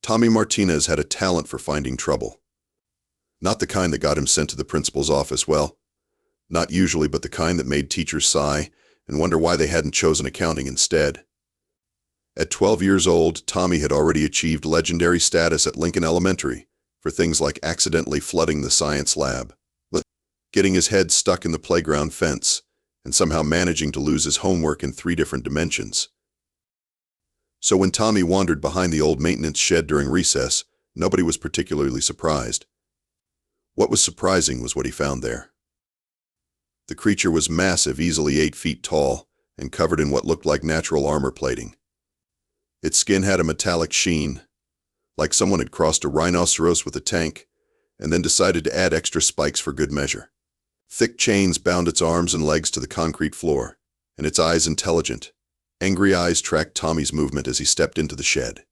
Tommy Martinez had a talent for finding trouble. Not the kind that got him sent to the principal's office, well, not usually, but the kind that made teachers sigh and wonder why they hadn't chosen accounting instead. At 12 years old, Tommy had already achieved legendary status at Lincoln Elementary for things like accidentally flooding the science lab, getting his head stuck in the playground fence, and somehow managing to lose his homework in 3 different dimensions. So when Tommy wandered behind the old maintenance shed during recess, nobody was particularly surprised. What was surprising was what he found there. The creature was massive, easily 8 feet tall, and covered in what looked like natural armor plating. Its skin had a metallic sheen, like someone had crossed a rhinoceros with a tank, and then decided to add extra spikes for good measure. Thick chains bound its arms and legs to the concrete floor, and its eyes intelligent. Angry eyes tracked Tommy's movement as he stepped into the shed.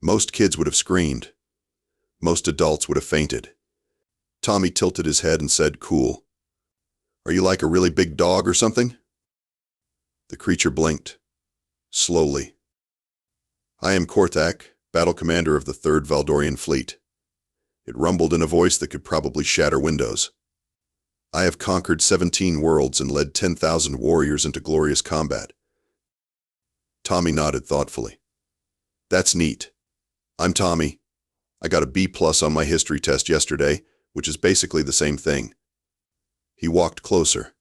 Most kids would have screamed. Most adults would have fainted. Tommy tilted his head and said, "Cool. Are you like a really big dog or something?" The creature blinked. Slowly. "I am Korthak, battle commander of the Third Valdorian Fleet." It rumbled in a voice that could probably shatter windows. "I have conquered 17 worlds and led 10,000 warriors into glorious combat." Tommy nodded thoughtfully. "That's neat. I'm Tommy. I got a B+ on my history test yesterday, which is basically the same thing." He walked closer,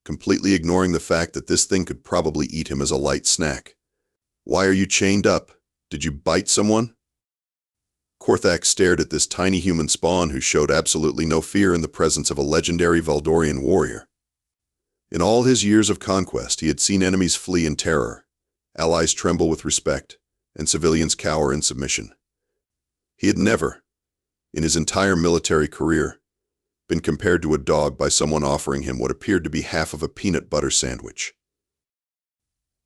completely ignoring the fact that this thing could probably eat him as a light snack. "Why are you chained up? Did you bite someone?" Korthak stared at this tiny human spawn who showed absolutely no fear in the presence of a legendary Valdorian warrior. In all his years of conquest, he had seen enemies flee in terror, allies tremble with respect, and civilians cower in submission. He had never, in his entire military career, been compared to a dog by someone offering him what appeared to be half of a peanut butter sandwich.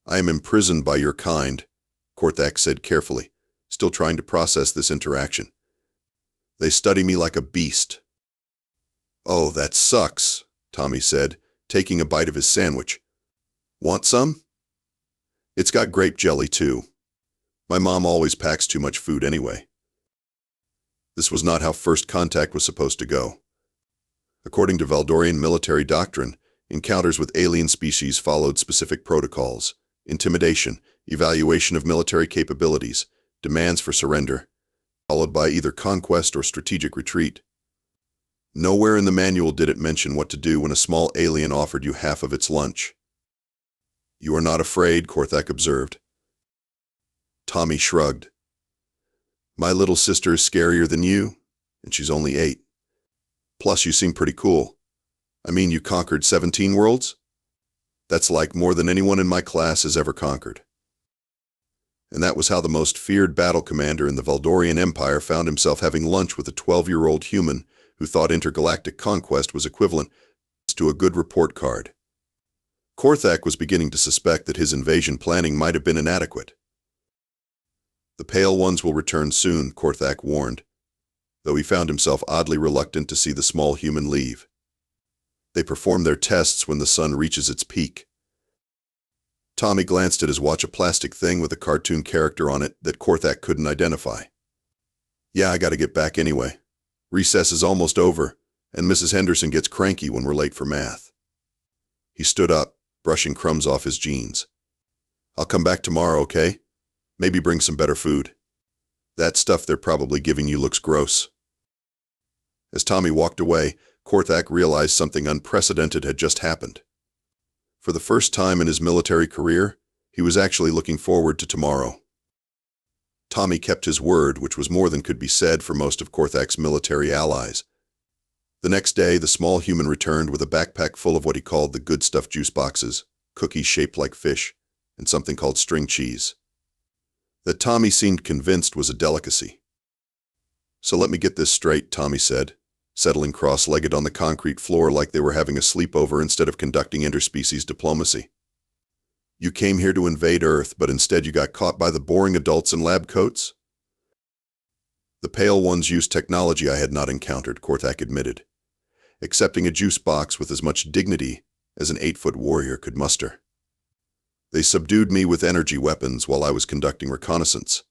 "I am imprisoned by your kind," Korthak said carefully, still trying to process this interaction. "They study me like a beast." "Oh, that sucks," Tommy said, taking a bite of his sandwich. "Want some?" "It's got grape jelly, too. My mom always packs too much food anyway." This was not how first contact was supposed to go. According to Valdorian military doctrine, encounters with alien species followed specific protocols: intimidation, evaluation of military capabilities, demands for surrender, followed by either conquest or strategic retreat. Nowhere in the manual did it mention what to do when a small alien offered you half of its lunch. "You are not afraid," Korthak observed. Tommy shrugged. "My little sister is scarier than you, and she's only 8. Plus, you seem pretty cool. I mean, you conquered 17 worlds? That's like more than anyone in my class has ever conquered." And that was how the most feared battle commander in the Valdorian Empire found himself having lunch with a 12-year-old human who thought intergalactic conquest was equivalent to a good report card. Korthak was beginning to suspect that his invasion planning might have been inadequate. "The Pale Ones will return soon," Korthak warned, though he found himself oddly reluctant to see the small human leave. "They perform their tests when the sun reaches its peak." Tommy glanced at his watch, a plastic thing with a cartoon character on it that Korthak couldn't identify. "Yeah, I gotta get back anyway. Recess is almost over, and Mrs. Henderson gets cranky when we're late for math." He stood up, brushing crumbs off his jeans. "I'll come back tomorrow, okay? Maybe bring some better food. That stuff they're probably giving you looks gross." As Tommy walked away, Korthak realized something unprecedented had just happened. For the first time in his military career, he was actually looking forward to tomorrow. Tommy kept his word, which was more than could be said for most of Korthak's military allies. The next day, the small human returned with a backpack full of what he called the good stuff juice boxes, cookies shaped like fish, and something called string cheese. That Tommy seemed convinced was a delicacy. "So let me get this straight," Tommy said, settling cross-legged on the concrete floor like they were having a sleepover instead of conducting interspecies diplomacy. "You came here to invade Earth, but instead you got caught by the boring adults in lab coats?" "The Pale Ones use technology I had not encountered," Korthak admitted, accepting a juice box with as much dignity as an 8-foot warrior could muster. "They subdued me with energy weapons while I was conducting reconnaissance."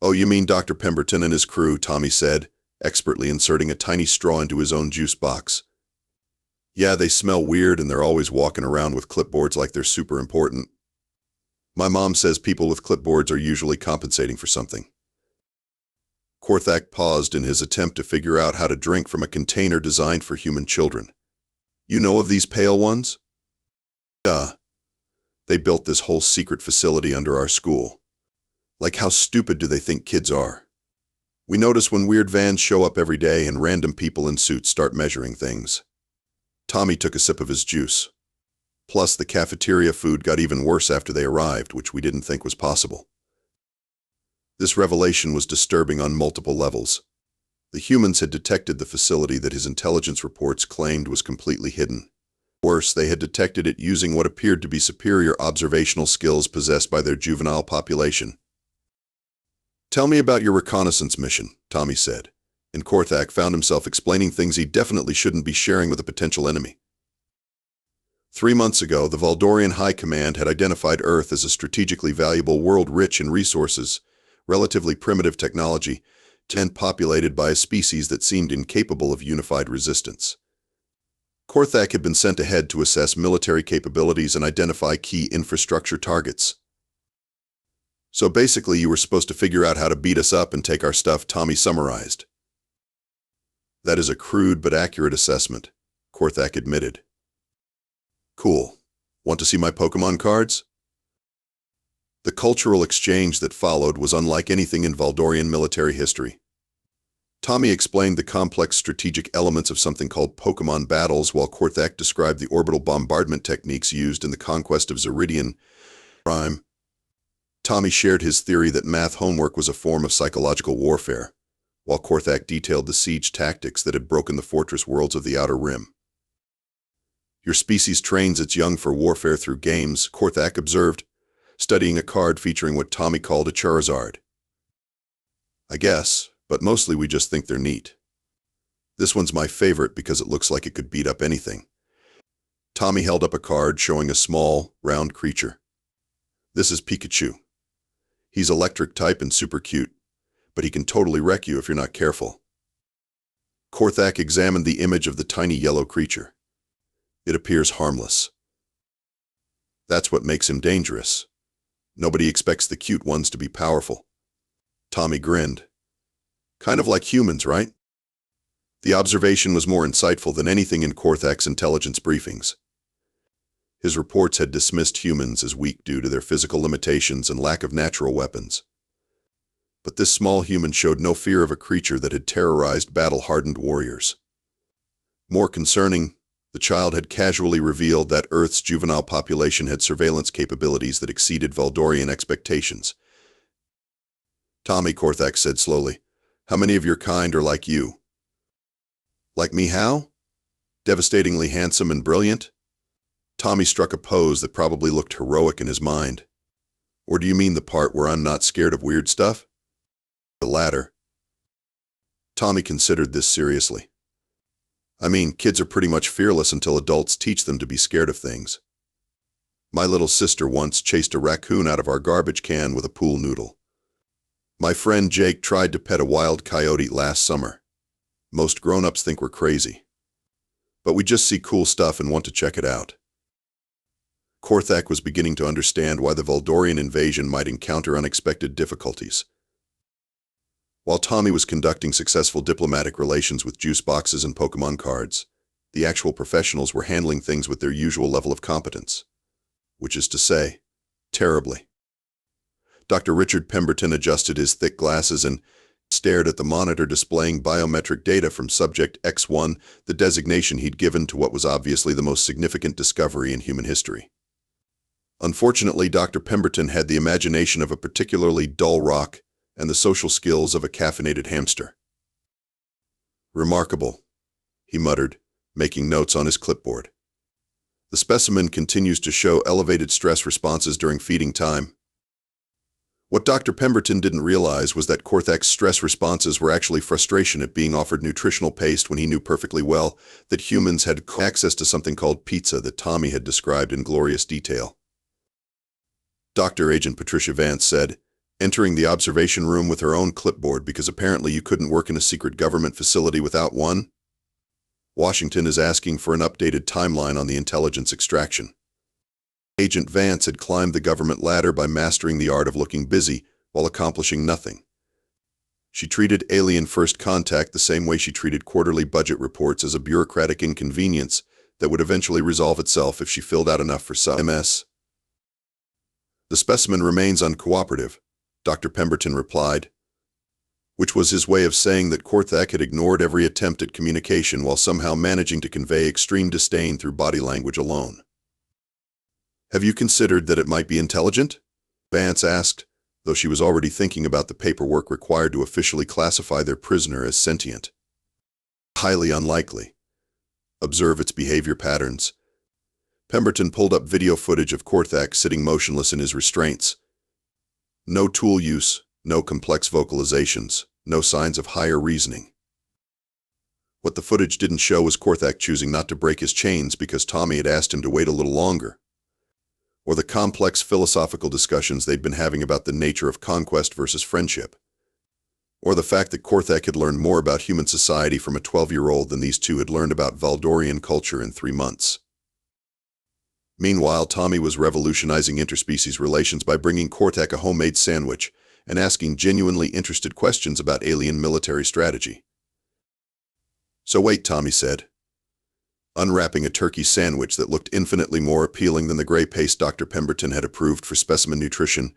Oh, you mean Dr. Pemberton and his crew, Tommy said, expertly inserting a tiny straw into his own juice box. Yeah, they smell weird and they're always walking around with clipboards like they're super important. My mom says people with clipboards are usually compensating for something. Korthak paused in his attempt to figure out how to drink from a container designed for human children. You know of these pale ones? Duh. They built this whole secret facility under our school. Like, how stupid do they think kids are? We notice when weird vans show up every day and random people in suits start measuring things. Tommy took a sip of his juice. Plus, the cafeteria food got even worse after they arrived, which we didn't think was possible. This revelation was disturbing on multiple levels. The humans had detected the facility that his intelligence reports claimed was completely hidden. Worse, they had detected it using what appeared to be superior observational skills possessed by their juvenile population. Tell me about your reconnaissance mission, Tommy said, and Korthak found himself explaining things he definitely shouldn't be sharing with a potential enemy. 3 months ago, the Valdorian High Command had identified Earth as a strategically valuable world rich in resources, relatively primitive technology, and populated by a species that seemed incapable of unified resistance. Korthak had been sent ahead to assess military capabilities and identify key infrastructure targets. So basically, you were supposed to figure out how to beat us up and take our stuff, Tommy summarized. That is a crude but accurate assessment, Korthak admitted. Cool. Want to see my Pokémon cards? The cultural exchange that followed was unlike anything in Valdorian military history. Tommy explained the complex strategic elements of something called Pokémon battles, while Korthak described the orbital bombardment techniques used in the conquest of Zeridian Prime. Tommy shared his theory that math homework was a form of psychological warfare, while Korthak detailed the siege tactics that had broken the fortress worlds of the Outer Rim. Your species trains its young for warfare through games, Korthak observed, studying a card featuring what Tommy called a Charizard. I guess, but mostly we just think they're neat. This one's my favorite because it looks like it could beat up anything. Tommy held up a card showing a small, round creature. This is Pikachu. He's electric type and super cute, but he can totally wreck you if you're not careful. Korthak examined the image of the tiny yellow creature. It appears harmless. That's what makes him dangerous. Nobody expects the cute ones to be powerful. Tommy grinned. Kind of like humans, right? The observation was more insightful than anything in Korthak's intelligence briefings. His reports had dismissed humans as weak due to their physical limitations and lack of natural weapons. But this small human showed no fear of a creature that had terrorized battle-hardened warriors. More concerning, the child had casually revealed that Earth's juvenile population had surveillance capabilities that exceeded Valdorian expectations. Tommy, Korthak said slowly, how many of your kind are like you? Like me how? Devastatingly handsome and brilliant? Tommy struck a pose that probably looked heroic in his mind. Or do you mean the part where I'm not scared of weird stuff? The latter. Tommy considered this seriously. I mean, kids are pretty much fearless until adults teach them to be scared of things. My little sister once chased a raccoon out of our garbage can with a pool noodle. My friend Jake tried to pet a wild coyote last summer. Most grown-ups think we're crazy. But we just see cool stuff and want to check it out. Korthak was beginning to understand why the Valdorian invasion might encounter unexpected difficulties. While Tommy was conducting successful diplomatic relations with juice boxes and Pokémon cards, the actual professionals were handling things with their usual level of competence. Which is to say, terribly. Dr. Richard Pemberton adjusted his thick glasses and stared at the monitor displaying biometric data from Subject X1, the designation he'd given to what was obviously the most significant discovery in human history. Unfortunately, Dr. Pemberton had the imagination of a particularly dull rock and the social skills of a caffeinated hamster. Remarkable, he muttered, making notes on his clipboard. The specimen continues to show elevated stress responses during feeding time. What Dr. Pemberton didn't realize was that Korthak's stress responses were actually frustration at being offered nutritional paste when he knew perfectly well that humans had access to something called pizza that Tommy had described in glorious detail. Dr. Agent Patricia Vance said, entering the observation room with her own clipboard because apparently you couldn't work in a secret government facility without one. Washington is asking for an updated timeline on the intelligence extraction. Agent Vance had climbed the government ladder by mastering the art of looking busy while accomplishing nothing. She treated alien first contact the same way she treated quarterly budget reports, as a bureaucratic inconvenience that would eventually resolve itself if she filled out enough for some MS. The specimen remains uncooperative, Dr. Pemberton replied, which was his way of saying that Korthak had ignored every attempt at communication while somehow managing to convey extreme disdain through body language alone. Have you considered that it might be intelligent? Vance asked, though she was already thinking about the paperwork required to officially classify their prisoner as sentient. Highly unlikely. Observe its behavior patterns. Pemberton pulled up video footage of Korthak sitting motionless in his restraints. No tool use, no complex vocalizations, no signs of higher reasoning. What the footage didn't show was Korthak choosing not to break his chains because Tommy had asked him to wait a little longer, or the complex philosophical discussions they'd been having about the nature of conquest versus friendship, or the fact that Korthak had learned more about human society from a 12-year-old than these two had learned about Valdorian culture in 3 months. Meanwhile, Tommy was revolutionizing interspecies relations by bringing Korthak a homemade sandwich and asking genuinely interested questions about alien military strategy. "So wait," Tommy said, unwrapping a turkey sandwich that looked infinitely more appealing than the gray paste Dr. Pemberton had approved for specimen nutrition.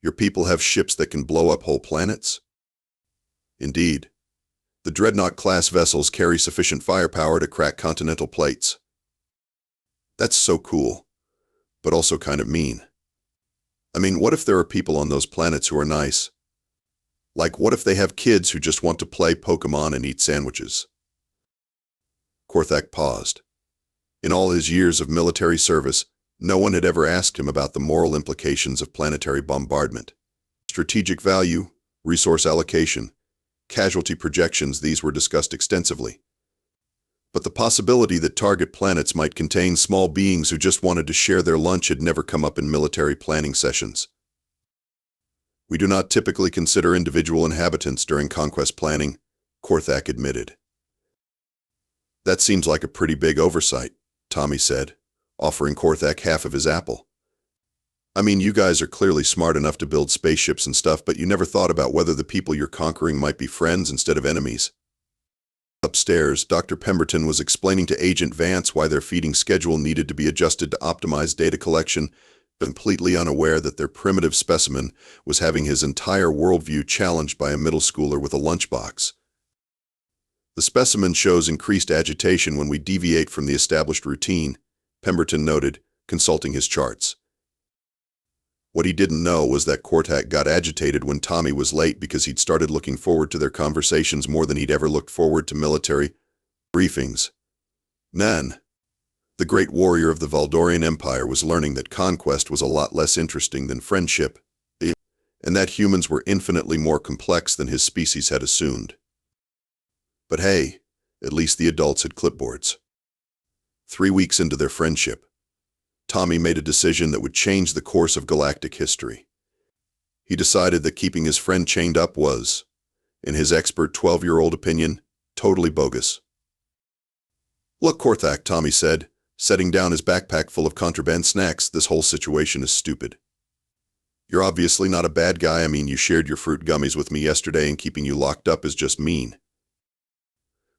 "Your people have ships that can blow up whole planets?" "Indeed. The Dreadnought-class vessels carry sufficient firepower to crack continental plates." "That's so cool, but also kind of mean. I mean, what if there are people on those planets who are nice? Like, what if they have kids who just want to play Pokémon and eat sandwiches?" Korthak paused. In all his years of military service, no one had ever asked him about the moral implications of planetary bombardment. Strategic value, resource allocation, casualty projections, these were discussed extensively. But the possibility that target planets might contain small beings who just wanted to share their lunch had never come up in military planning sessions. "We do not typically consider individual inhabitants during conquest planning," Korthak admitted. "That seems like a pretty big oversight," Tommy said, offering Korthak half of his apple. "I mean, you guys are clearly smart enough to build spaceships and stuff, but you never thought about whether the people you're conquering might be friends instead of enemies." Upstairs, Dr. Pemberton was explaining to Agent Vance why their feeding schedule needed to be adjusted to optimize data collection, completely unaware that their primitive specimen was having his entire worldview challenged by a middle schooler with a lunchbox. "The specimen shows increased agitation when we deviate from the established routine," Pemberton noted, consulting his charts. What he didn't know was that Korthak got agitated when Tommy was late because he'd started looking forward to their conversations more than he'd ever looked forward to military briefings. Man, the great warrior of the Valdorian Empire was learning that conquest was a lot less interesting than friendship, and that humans were infinitely more complex than his species had assumed. But hey, at least the adults had clipboards. 3 weeks into their friendship, Tommy made a decision that would change the course of galactic history. He decided that keeping his friend chained up was, in his expert 12-year-old opinion, totally bogus. "Look, Korthak," Tommy said, setting down his backpack full of contraband snacks, "this whole situation is stupid. You're obviously not a bad guy. I mean, you shared your fruit gummies with me yesterday, and keeping you locked up is just mean."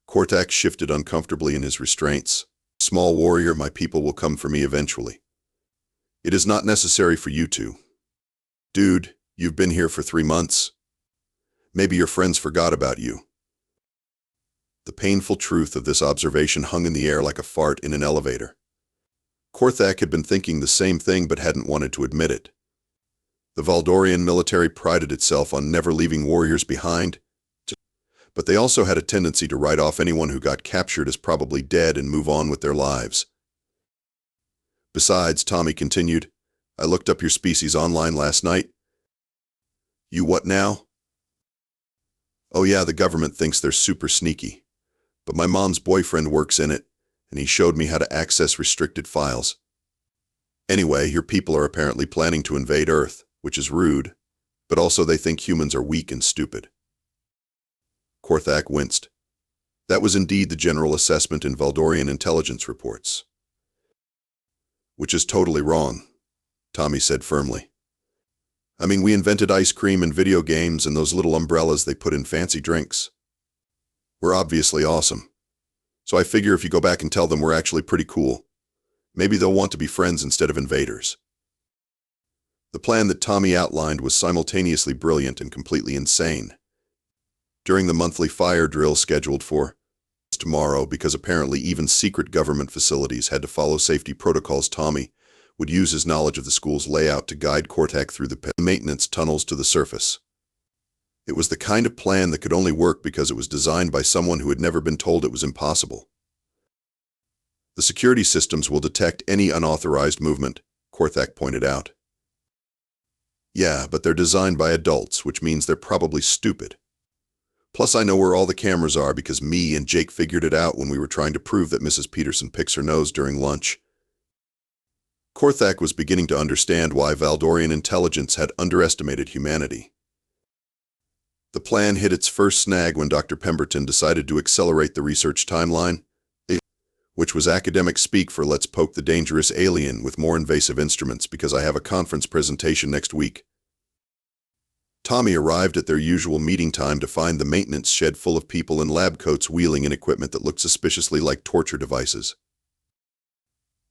Korthak shifted uncomfortably in his restraints. "Small warrior, my people will come for me eventually. It is not necessary for you to. Dude, you've been here for 3 months. Maybe your friends forgot about you." The painful truth of this observation hung in the air like a fart in an elevator. Korthak had been thinking the same thing but hadn't wanted to admit it. The Valdorian military prided itself on never leaving warriors behind, but they also had a tendency to write off anyone who got captured as probably dead and move on with their lives. "Besides," Tommy continued, "I looked up your species online last night." "You what now?" "Oh yeah, the government thinks they're super sneaky. But my mom's boyfriend works in it, and he showed me how to access restricted files. Anyway, your people are apparently planning to invade Earth, which is rude, but also they think humans are weak and stupid. Korthak winced. That was indeed the general assessment in Valdorian intelligence reports. Which is totally wrong, Tommy said firmly. I mean, we invented ice cream and video games and those little umbrellas they put in fancy drinks. We're obviously awesome. So I figure if you go back and tell them we're actually pretty cool, maybe they'll want to be friends instead of invaders. The plan that Tommy outlined was simultaneously brilliant and completely insane. During the monthly fire drill scheduled for tomorrow, because apparently even secret government facilities had to follow safety protocols, Tommy would use his knowledge of the school's layout to guide Korthak through the maintenance tunnels to the surface. It was the kind of plan that could only work because it was designed by someone who had never been told it was impossible. The security systems will detect any unauthorized movement, Korthak pointed out. Yeah, but they're designed by adults, which means they're probably stupid. Plus, I know where all the cameras are because me and Jake figured it out when we were trying to prove that Mrs. Peterson picks her nose during lunch. Korthak was beginning to understand why Valdorian intelligence had underestimated humanity. The plan hit its first snag when Dr. Pemberton decided to accelerate the research timeline, which was academic speak for let's poke the dangerous alien with more invasive instruments because I have a conference presentation next week. Tommy arrived at their usual meeting time to find the maintenance shed full of people in lab coats wheeling in equipment that looked suspiciously like torture devices.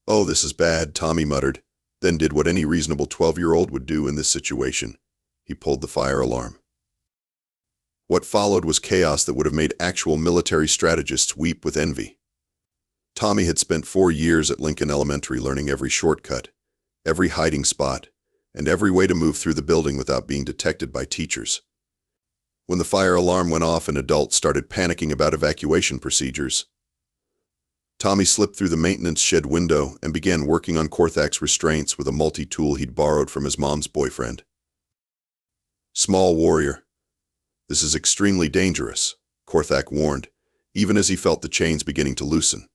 Oh, this is bad, Tommy muttered, then did what any reasonable 12-year-old would do in this situation. He pulled the fire alarm. What followed was chaos that would have made actual military strategists weep with envy. Tommy had spent 4 years at Lincoln Elementary learning every shortcut, every hiding spot, and every way to move through the building without being detected by teachers. When the fire alarm went off and adults started panicking about evacuation procedures, Tommy slipped through the maintenance shed window and began working on Korthak's restraints with a multi-tool he'd borrowed from his mom's boyfriend. Small warrior. This is extremely dangerous, Korthak warned, even as he felt the chains beginning to loosen.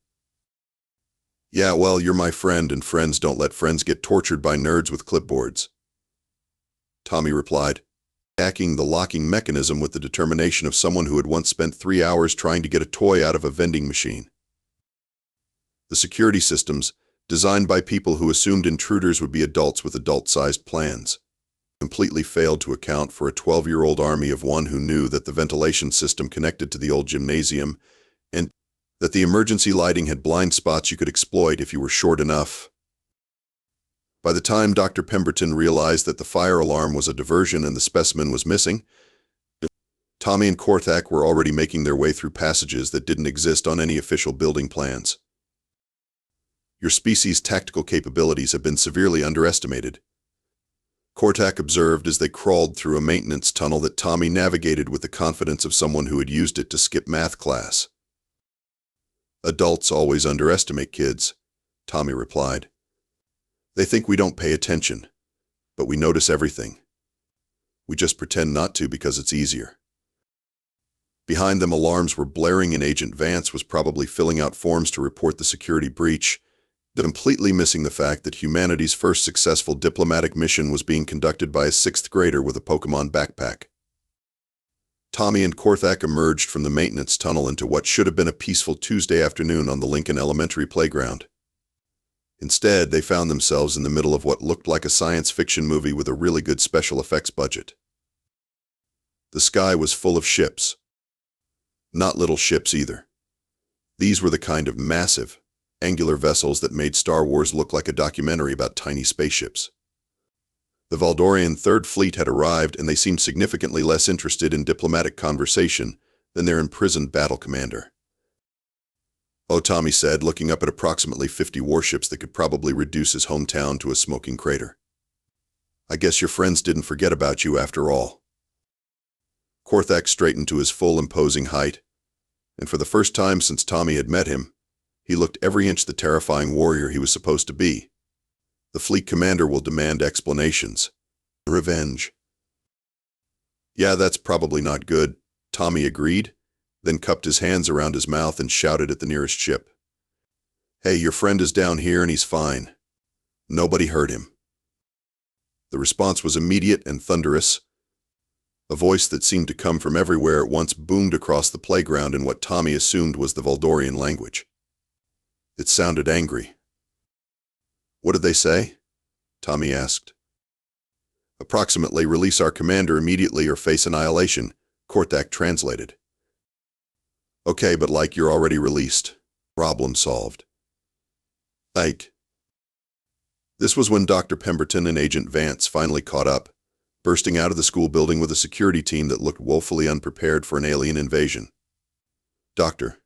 Yeah, well, you're my friend, and friends don't let friends get tortured by nerds with clipboards, Tommy replied, hacking the locking mechanism with the determination of someone who had once spent 3 hours trying to get a toy out of a vending machine. The security systems, designed by people who assumed intruders would be adults with adult-sized plans, completely failed to account for a 12-year-old army of one who knew that the ventilation system connected to the old gymnasium and that the emergency lighting had blind spots you could exploit if you were short enough. By the time Dr. Pemberton realized that the fire alarm was a diversion and the specimen was missing, Tommy and Korthak were already making their way through passages that didn't exist on any official building plans. Your species' tactical capabilities have been severely underestimated, Korthak observed as they crawled through a maintenance tunnel that Tommy navigated with the confidence of someone who had used it to skip math class. Adults always underestimate kids, Tommy replied. They think we don't pay attention, but we notice everything. We just pretend not to because it's easier. Behind them, alarms were blaring and Agent Vance was probably filling out forms to report the security breach, completely missing the fact that humanity's first successful diplomatic mission was being conducted by a 6th grader with a Pokémon backpack. Tommy and Korthak emerged from the maintenance tunnel into what should have been a peaceful Tuesday afternoon on the Lincoln Elementary playground. Instead, they found themselves in the middle of what looked like a science fiction movie with a really good special effects budget. The sky was full of ships. Not little ships either. These were the kind of massive, angular vessels that made Star Wars look like a documentary about tiny spaceships. The Valdorian Third Fleet had arrived, and they seemed significantly less interested in diplomatic conversation than their imprisoned battle commander. Oh, Tommy said, looking up at approximately 50 warships that could probably reduce his hometown to a smoking crater. I guess your friends didn't forget about you after all. Korthak straightened to his full imposing height, and for the first time since Tommy had met him, he looked every inch the terrifying warrior he was supposed to be. The fleet commander will demand explanations. Revenge. Yeah, that's probably not good, Tommy agreed, then cupped his hands around his mouth and shouted at the nearest ship. Hey, your friend is down here and he's fine. Nobody hurt him. The response was immediate and thunderous. A voice that seemed to come from everywhere at once boomed across the playground in what Tommy assumed was the Valdorian language. It sounded angry. "What did they say?" Tommy asked. "Approximately, release our commander immediately or face annihilation," Korthak translated. "Okay, but like you're already released. Problem solved." Like. This was when Dr. Pemberton and Agent Vance finally caught up, bursting out of the school building with a security team that looked woefully unprepared for an alien invasion. "Doctor."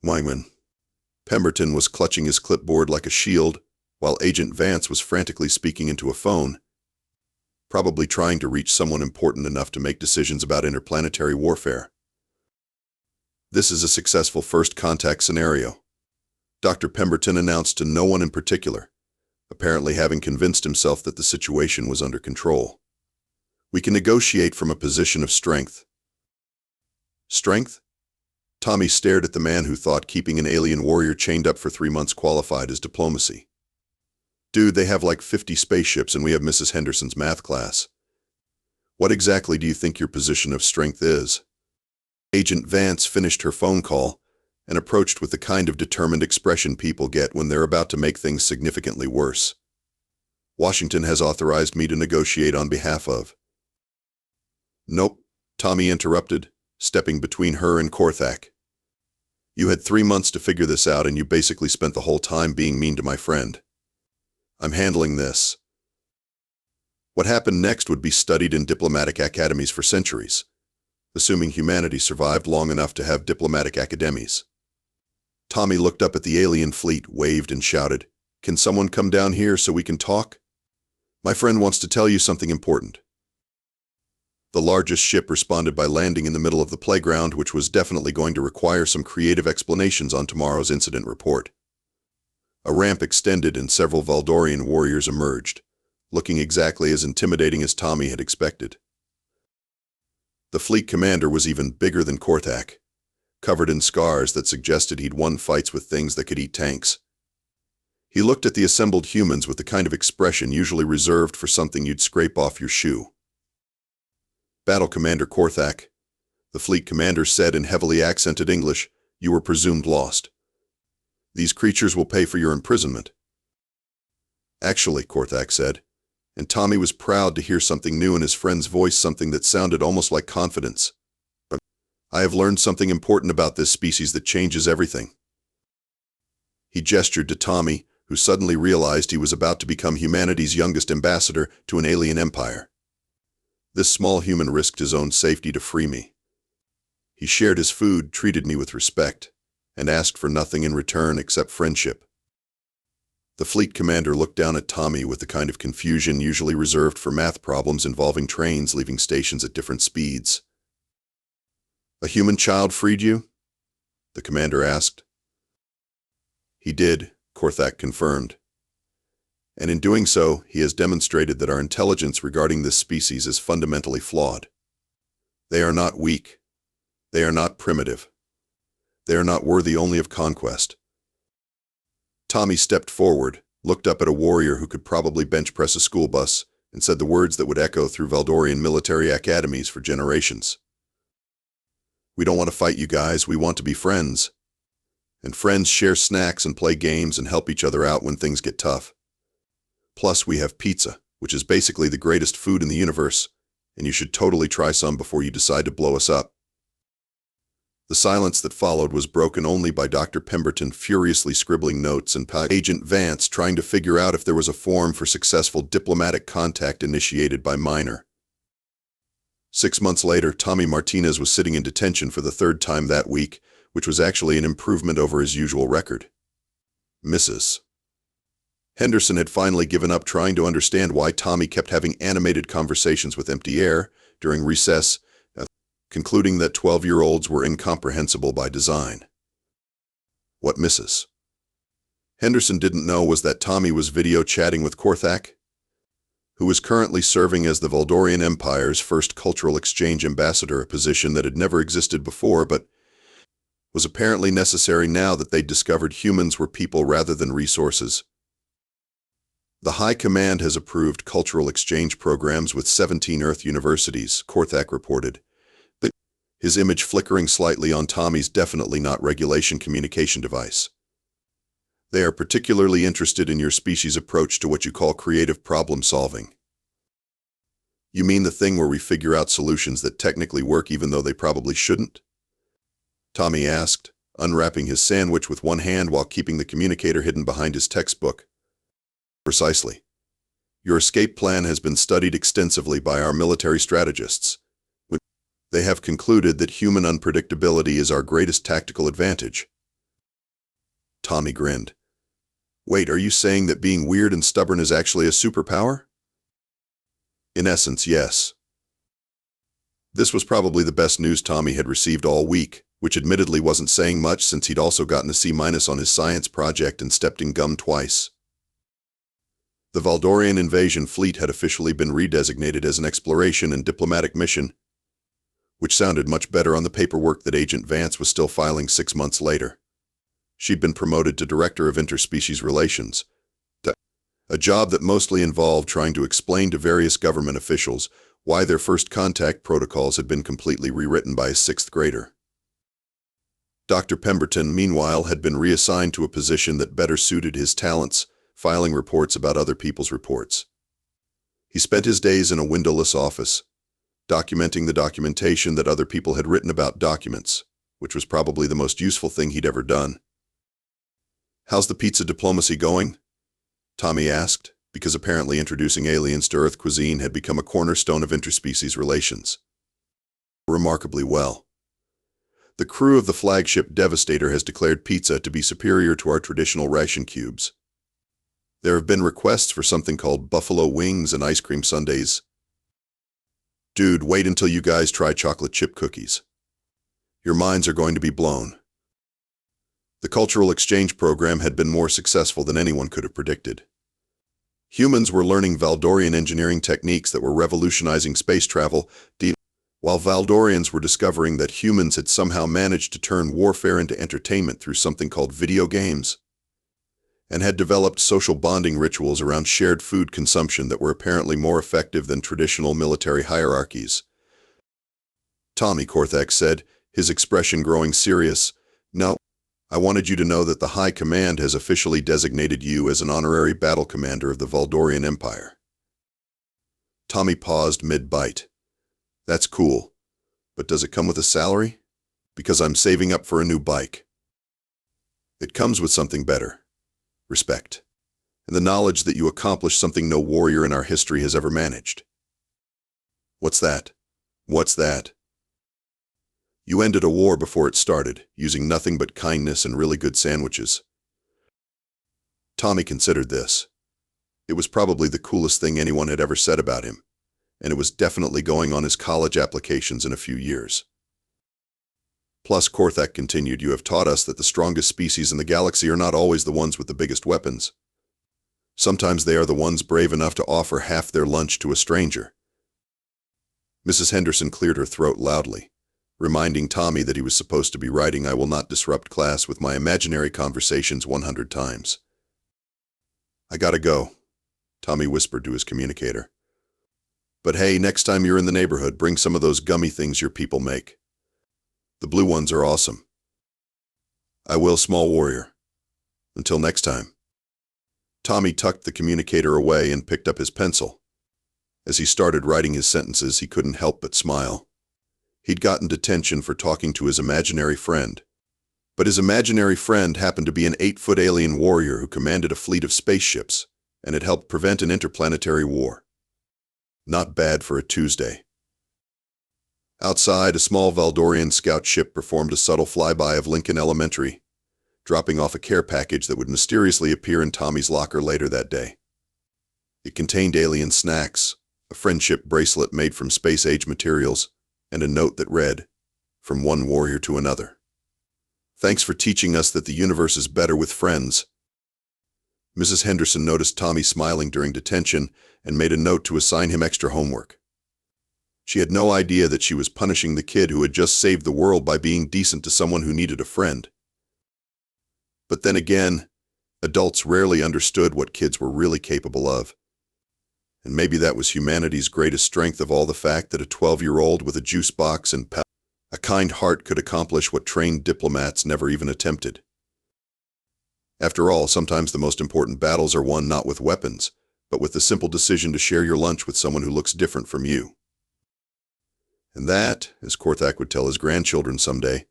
Wyman. Pemberton was clutching his clipboard like a shield, while Agent Vance was frantically speaking into a phone, probably trying to reach someone important enough to make decisions about interplanetary warfare. "This is a successful first contact scenario," Dr. Pemberton announced to no one in particular, apparently having convinced himself that the situation was under control. "We can negotiate from a position of strength." Strength? Tommy stared at the man who thought keeping an alien warrior chained up for 3 months qualified as diplomacy. "Dude, they have like 50 spaceships and we have Mrs. Henderson's math class. What exactly do you think your position of strength is?" Agent Vance finished her phone call and approached with the kind of determined expression people get when they're about to make things significantly worse. "Washington has authorized me to negotiate on behalf of." "Nope," Tommy interrupted, stepping between her and Korthak. "You had 3 months to figure this out and you basically spent the whole time being mean to my friend. I'm handling this." What happened next would be studied in diplomatic academies for centuries, assuming humanity survived long enough to have diplomatic academies. Tommy looked up at the alien fleet, waved and shouted, "Can someone come down here so we can talk? My friend wants to tell you something important." The largest ship responded by landing in the middle of the playground, which was definitely going to require some creative explanations on tomorrow's incident report. A ramp extended and several Valdorian warriors emerged, looking exactly as intimidating as Tommy had expected. The fleet commander was even bigger than Korthak, covered in scars that suggested he'd won fights with things that could eat tanks. He looked at the assembled humans with the kind of expression usually reserved for something you'd scrape off your shoe. "Battle Commander Korthak," the fleet commander said in heavily accented English, "you were presumed lost. These creatures will pay for your imprisonment." "Actually," Korthak said, and Tommy was proud to hear something new in his friend's voice, something that sounded almost like confidence. "I have learned something important about this species that changes everything." He gestured to Tommy, who suddenly realized he was about to become humanity's youngest ambassador to an alien empire. This small human risked his own safety to free me. He shared his food, treated me with respect, and asked for nothing in return except friendship. The fleet commander looked down at Tommy with the kind of confusion usually reserved for math problems involving trains leaving stations at different speeds. "A human child freed you?" the commander asked. "He did," Korthak confirmed. "And in doing so, he has demonstrated that our intelligence regarding this species is fundamentally flawed. They are not weak. They are not primitive. They are not worthy only of conquest." Tommy stepped forward, looked up at a warrior who could probably bench press a school bus, and said the words that would echo through Valdorian military academies for generations. "We don't want to fight you guys, we want to be friends. And friends share snacks and play games and help each other out when things get tough. Plus, we have pizza, which is basically the greatest food in the universe, and you should totally try some before you decide to blow us up." The silence that followed was broken only by Dr. Pemberton furiously scribbling notes and Agent Vance trying to figure out if there was a form for successful diplomatic contact initiated by Minor. 6 months later, Tommy Martinez was sitting in detention for the 3rd time that week, which was actually an improvement over his usual record. Mrs. Henderson had finally given up trying to understand why Tommy kept having animated conversations with empty air during recess, concluding that 12-year-olds were incomprehensible by design. What Mrs. Henderson didn't know was that Tommy was video chatting with Korthak, who was currently serving as the Valdorian Empire's first cultural exchange ambassador, a position that had never existed before but was apparently necessary now that they'd discovered humans were people rather than resources. The High Command has approved cultural exchange programs with 17 Earth universities, Korthak reported. His image flickering slightly on Tommy's definitely not regulation communication device. They are particularly interested in your species' approach to what you call creative problem solving. You mean the thing where we figure out solutions that technically work even though they probably shouldn't? Tommy asked, unwrapping his sandwich with one hand while keeping the communicator hidden behind his textbook. Precisely. Your escape plan has been studied extensively by our military strategists. They have concluded that human unpredictability is our greatest tactical advantage. Tommy grinned. Wait, are you saying that being weird and stubborn is actually a superpower? In essence, yes. This was probably the best news Tommy had received all week, which admittedly wasn't saying much since he'd also gotten a C- on his science project and stepped in gum twice. The Valdorian invasion fleet had officially been redesignated as an exploration and diplomatic mission, which sounded much better on the paperwork that Agent Vance was still filing 6 months later. She'd been promoted to Director of Interspecies Relations, a job that mostly involved trying to explain to various government officials why their first contact protocols had been completely rewritten by a 6th grader. Dr. Pemberton, meanwhile, had been reassigned to a position that better suited his talents, filing reports about other people's reports. He spent his days in a windowless office, documenting the documentation that other people had written about documents, which was probably the most useful thing he'd ever done. How's the pizza diplomacy going? Tommy asked, because apparently introducing aliens to Earth cuisine had become a cornerstone of interspecies relations. Remarkably well. The crew of the flagship Devastator has declared pizza to be superior to our traditional ration cubes. There have been requests for something called buffalo wings and ice cream sundaes. Dude, wait until you guys try chocolate chip cookies. Your minds are going to be blown. The cultural exchange program had been more successful than anyone could have predicted. Humans were learning Valdorian engineering techniques that were revolutionizing space travel, while Valdorians were discovering that humans had somehow managed to turn warfare into entertainment through something called video games, and had developed social bonding rituals around shared food consumption that were apparently more effective than traditional military hierarchies. Tommy, Korthak said, his expression growing serious. Now, I wanted you to know that the High Command has officially designated you as an honorary battle commander of the Valdorian Empire. Tommy paused mid-bite. That's cool, but does it come with a salary? Because I'm saving up for a new bike. It comes with something better. Respect. And the knowledge that you accomplished something no warrior in our history has ever managed. What's that? What's that? You ended a war before it started, using nothing but kindness and really good sandwiches. Tommy considered this. It was probably the coolest thing anyone had ever said about him, and it was definitely going on his college applications in a few years. Plus, Korthak continued, you have taught us that the strongest species in the galaxy are not always the ones with the biggest weapons. Sometimes they are the ones brave enough to offer half their lunch to a stranger. Mrs. Henderson cleared her throat loudly, reminding Tommy that he was supposed to be writing "I will not disrupt class with my imaginary conversations" 100 times. I gotta go, Tommy whispered to his communicator. But hey, next time you're in the neighborhood, bring some of those gummy things your people make. The blue ones are awesome. I will, small warrior. Until next time. Tommy tucked the communicator away and picked up his pencil. As he started writing his sentences, he couldn't help but smile. He'd gotten detention for talking to his imaginary friend. But his imaginary friend happened to be an 8-foot alien warrior who commanded a fleet of spaceships and had helped prevent an interplanetary war. Not bad for a Tuesday. Outside, a small Valdorian scout ship performed a subtle flyby of Lincoln Elementary, dropping off a care package that would mysteriously appear in Tommy's locker later that day. It contained alien snacks, a friendship bracelet made from space-age materials, and a note that read, "From one warrior to another. Thanks for teaching us that the universe is better with friends." Mrs. Henderson noticed Tommy smiling during detention and made a note to assign him extra homework. She had no idea that she was punishing the kid who had just saved the world by being decent to someone who needed a friend. But then again, Adults rarely understood what kids were really capable of. And maybe that was humanity's greatest strength of all, the fact that a 12-year-old with a juice box and a kind heart could accomplish what trained diplomats never even attempted. After all, sometimes the most important battles are won not with weapons, but with the simple decision to share your lunch with someone who looks different from you. And that, as Korthak would tell his grandchildren someday,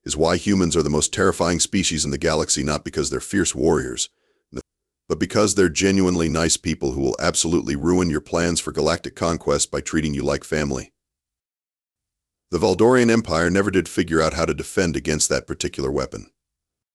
is why humans are the most terrifying species in the galaxy, not because they're fierce warriors, but because they're genuinely nice people who will absolutely ruin your plans for galactic conquest by treating you like family. The Valdorian Empire never did figure out how to defend against that particular weapon.